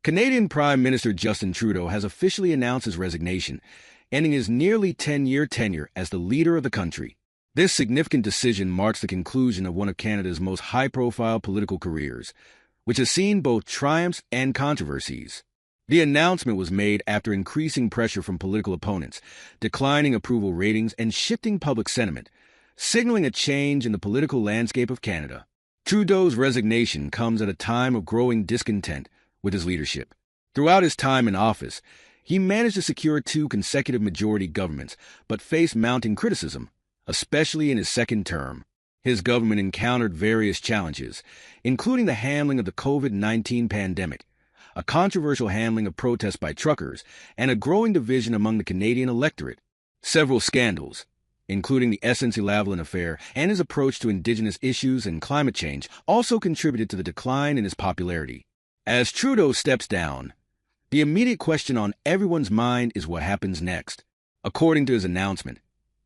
Canadian Prime Minister Justin Trudeau has officially announced his resignation, ending his nearly 10-year tenure as the leader of the country. This significant decision marks the conclusion of one of Canada's most high-profile political careers, which has seen both triumphs and controversies. The announcement was made after increasing pressure from political opponents, declining approval ratings, and shifting public sentiment, signaling a change in the political landscape of Canada. Trudeau's resignation comes at a time of growing discontent with his leadership. Throughout his time in office, he managed to secure 2 consecutive majority governments, but faced mounting criticism, especially in his second term. His government encountered various challenges, including the handling of the COVID-19 pandemic, a controversial handling of protests by truckers, and a growing division among the Canadian electorate. Several scandals, including the SNC-Lavalin affair and his approach to Indigenous issues and climate change, also contributed to the decline in his popularity. As Trudeau steps down, the immediate question on everyone's mind is what happens next. According to his announcement,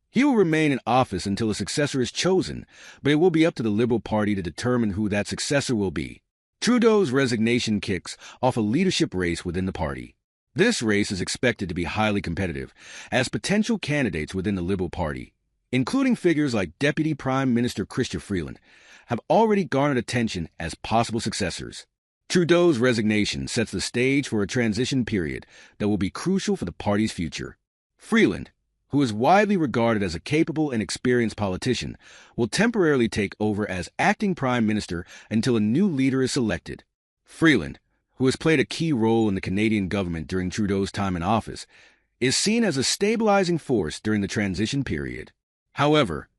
he will remain in office until a successor is chosen, but it will be up to the Liberal Party to determine who that successor will be. Trudeau's resignation kicks off a leadership race within the party. This race is expected to be highly competitive, as potential candidates within the Liberal Party, including figures like Deputy Prime Minister Chrystia Freeland, have already garnered attention as possible successors. Trudeau's resignation sets the stage for a transition period that will be crucial for the party's future. Freeland, who is widely regarded as a capable and experienced politician, will temporarily take over as acting prime minister until a new leader is selected. Freeland, who has played a key role in the Canadian government during Trudeau's time in office, is seen as a stabilizing force during the transition period. However,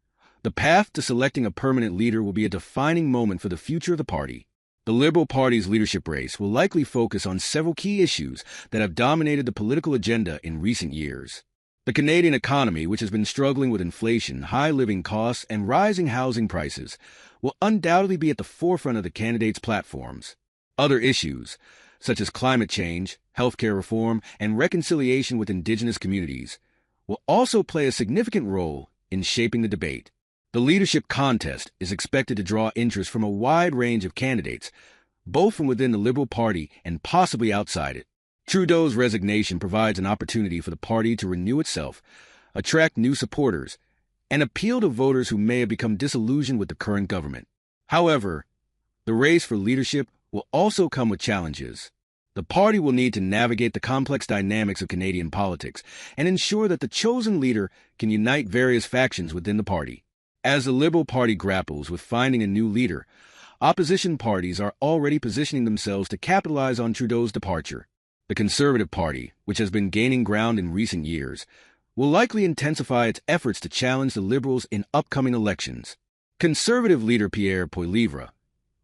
the path to selecting a permanent leader will be a defining moment for the future of the party. The Liberal Party's leadership race will likely focus on several key issues that have dominated the political agenda in recent years. The Canadian economy, which has been struggling with inflation, high living costs, and rising housing prices, will undoubtedly be at the forefront of the candidates' platforms. Other issues, such as climate change, healthcare reform, and reconciliation with Indigenous communities, will also play a significant role in shaping the debate. The leadership contest is expected to draw interest from a wide range of candidates, both from within the Liberal Party and possibly outside it. Trudeau's resignation provides an opportunity for the party to renew itself, attract new supporters, and appeal to voters who may have become disillusioned with the current government. However, the race for leadership will also come with challenges. The party will need to navigate the complex dynamics of Canadian politics and ensure that the chosen leader can unite various factions within the party. As the Liberal Party grapples with finding a new leader, opposition parties are already positioning themselves to capitalize on Trudeau's departure. The Conservative Party, which has been gaining ground in recent years, will likely intensify its efforts to challenge the Liberals in upcoming elections. Conservative leader Pierre Poilievre,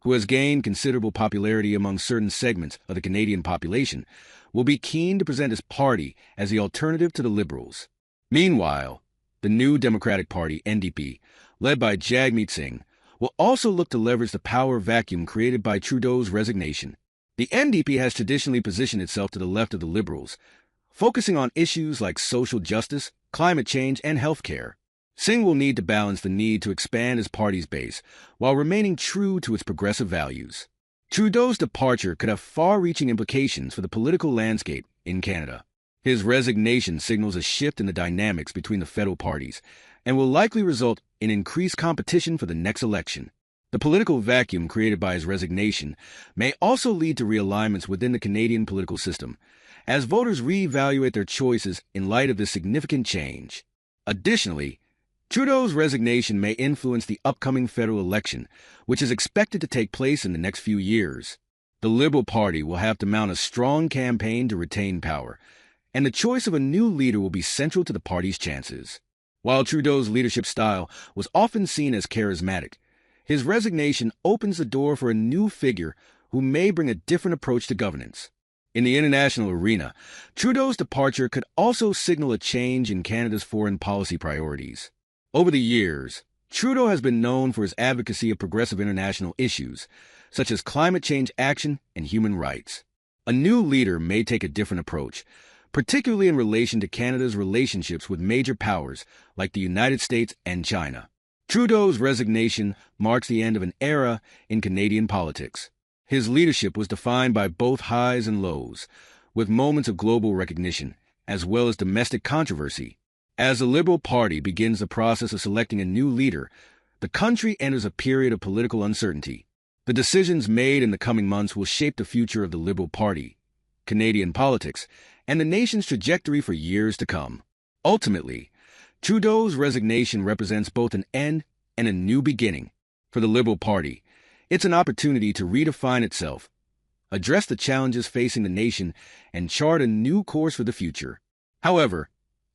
who has gained considerable popularity among certain segments of the Canadian population, will be keen to present his party as the alternative to the Liberals. Meanwhile, the New Democratic Party, NDP, led by Jagmeet Singh, will also look to leverage the power vacuum created by Trudeau's resignation. The NDP has traditionally positioned itself to the left of the Liberals, focusing on issues like social justice, climate change, and healthcare. Singh will need to balance the need to expand his party's base while remaining true to its progressive values. Trudeau's departure could have far-reaching implications for the political landscape in Canada. His resignation signals a shift in the dynamics between the federal parties and will likely result in increased competition for the next election. The political vacuum created by his resignation may also lead to realignments within the Canadian political system, as voters reevaluate their choices in light of this significant change. Additionally, Trudeau's resignation may influence the upcoming federal election, which is expected to take place in the next few years. The Liberal Party will have to mount a strong campaign to retain power, and the choice of a new leader will be central to the party's chances. While Trudeau's leadership style was often seen as charismatic, his resignation opens the door for a new figure who may bring a different approach to governance. In the international arena, Trudeau's departure could also signal a change in Canada's foreign policy priorities. Over the years, Trudeau has been known for his advocacy of progressive international issues, such as climate change action and human rights. A new leader may take a different approach, particularly in relation to Canada's relationships with major powers like the United States and China. Trudeau's resignation marks the end of an era in Canadian politics, His leadership was defined by both highs and lows, with moments of global recognition, as well as domestic controversy. As the Liberal Party begins the process of selecting a new leader, the country enters a period of political uncertainty. The decisions made in the coming months will shape the future of the Liberal Party, Canadian politics, and the nation's trajectory for years to come. Ultimately, Trudeau's resignation represents both an end and a new beginning. For the Liberal Party, it's an opportunity to redefine itself, address the challenges facing the nation, and chart a new course for the future. However,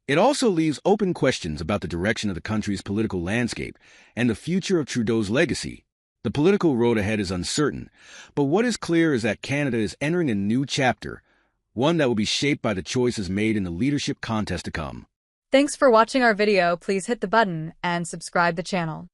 it also leaves open questions about the direction of the country's political landscape and the future of Trudeau's legacy. The political road ahead is uncertain, but what is clear is that Canada is entering a new chapter, one that will be shaped by the choices made in the leadership contest to come. Thanks for watching our video. Please hit the button and subscribe the channel.